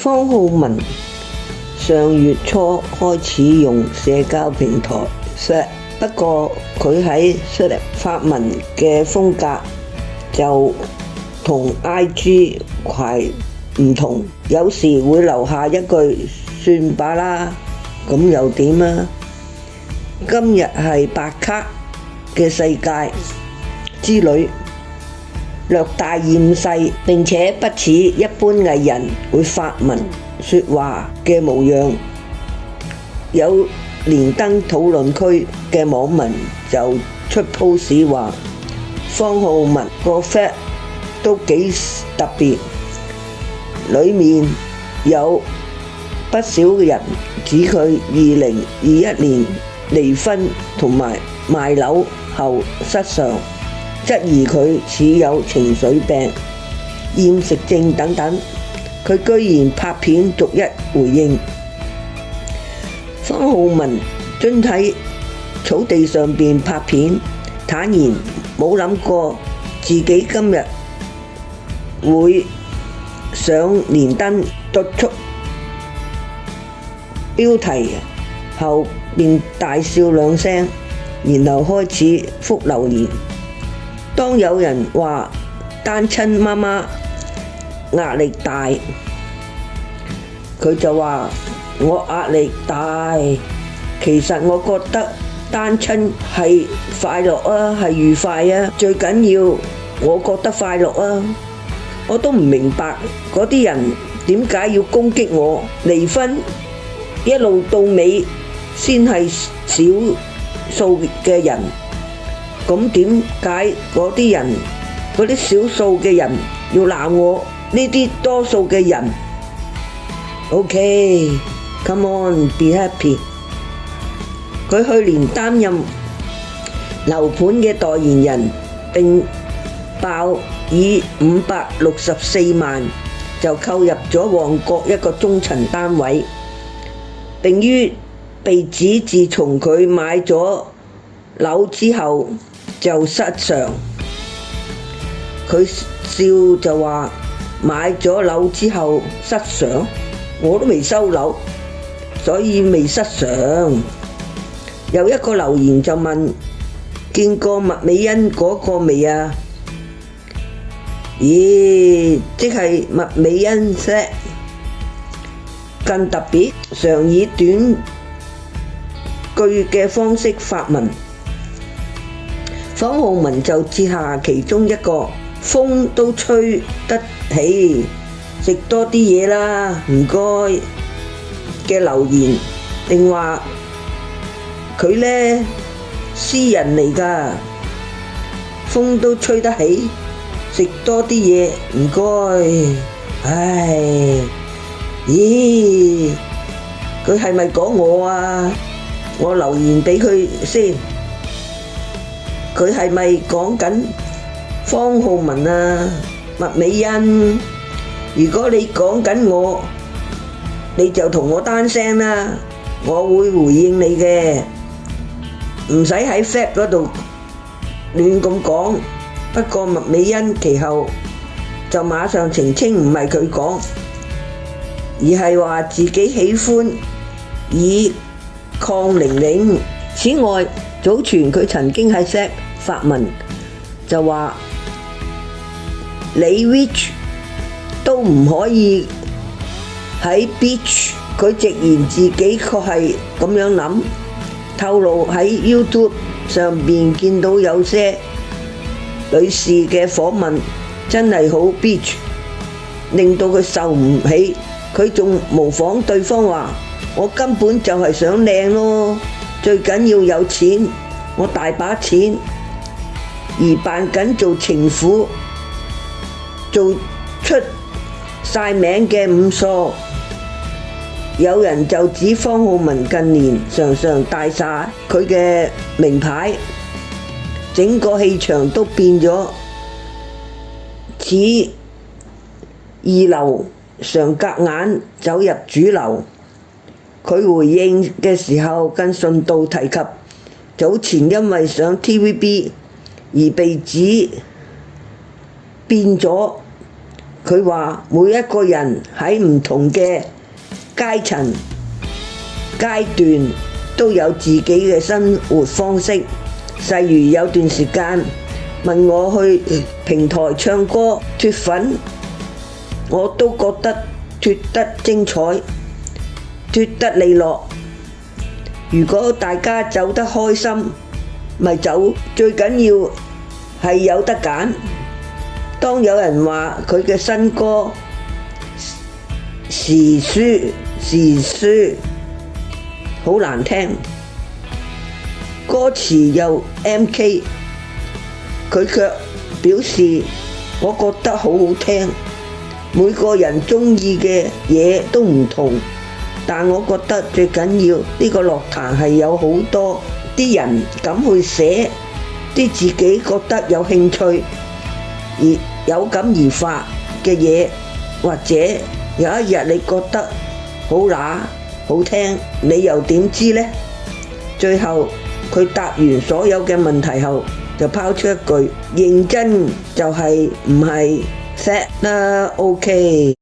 方浩文上月初開始用社交平台 Threads， 不過佢喺 Threads 發文嘅風格就同 IG 係唔同，有時會留下一句算罷啦，咁又點啊？今日係白卡嘅世界之旅，略帶厭世，並且不似一般藝人會發文說話嘅模樣。有連登討論區嘅網民就出 post 話，方浩文個 Threads 都幾特別，裡面有不少人指佢2021年離婚同埋賣樓後失常，質疑佢似有情緒病、厭食症等等。佢居然拍片逐一回應。方浩文蹲喺草地上邊拍片，坦言冇諗過自己今日會上連登讀出標題後便大笑兩聲，然後開始覆留言。當有人話單親媽媽壓力大，佢就話我壓力大，其實我覺得單親係快樂啊，係愉快啊，最緊要我覺得快樂啊。我都唔明白嗰啲人點解要攻擊我。離婚一路到尾先係少數嘅人，咁點解嗰啲人嗰啲少數嘅人要鬧我呢啲多數嘅人？OK，come on，be happy。佢去年擔任樓盤嘅代言人，並爆以564萬就購入咗旺角一個中層單位，並於被指自從佢買咗樓之後就失常。佢笑就話買咗樓之後失常，我都未收樓，所以未失常。有一個留言就問：見過麥美恩嗰個未啊？咦，即係麥美恩啫。更特別，常以短句嘅方式發文。方浩文就接下其中一個風都吹得起，食多啲嘢啦，唔該嘅留言，定話佢呢私人嚟㗎，風都吹得起，食多啲嘢唔該。唉，咦，佢係咪講我啊？我留言俾佢先，佢係咪講緊方浩文啊？麥美恩，如果你講緊我，你就同我單聲啦，我會回應你嘅，唔使喺 Threads 嗰度亂咁講。不過麥美恩其後就馬上澄清，唔係佢講，而係話自己喜歡以抗玲玲。此外，早傳佢曾經喺 Threads 發文，就話你 Which 都唔可以喺 Beach， 佢直言自己確係咁樣諗，透露喺 YouTube 上邊見到有些女士嘅訪問真係好 Beach， 令到佢受唔起。佢仲模仿對方話：我根本就係想靚咯，最緊要有錢，我大把錢，而扮緊做情婦，做出晒名嘅五梳。有人就指方浩文近年常常戴晒佢嘅名牌，整個氣場都變咗似二流，常隔硬走入主流。佢回應嘅時候更順道提及，早前因為上 TVB 而被指變咗佢話每一個人喺唔同嘅階層階段都有自己嘅生活方式。例如有段時間問我去平台唱歌脫粉，我都覺得脫得精彩，脫得利落。如果大家走得開心，咪走，最緊要係有得揀。當有人話佢嘅新歌時書好難聽，歌詞又 MK， 佢卻表示我覺得好好聽。每個人鍾意嘅嘢都唔同，但我覺得最緊要呢個樂壇係有好多啲人敢去寫啲自己覺得有興趣而有感而發嘅嘢，或者有一日你覺得好乸好聽，你又點知呢？最後佢答完所有嘅問題後，就拋出一句：認真就係唔係 sad 啦，OK。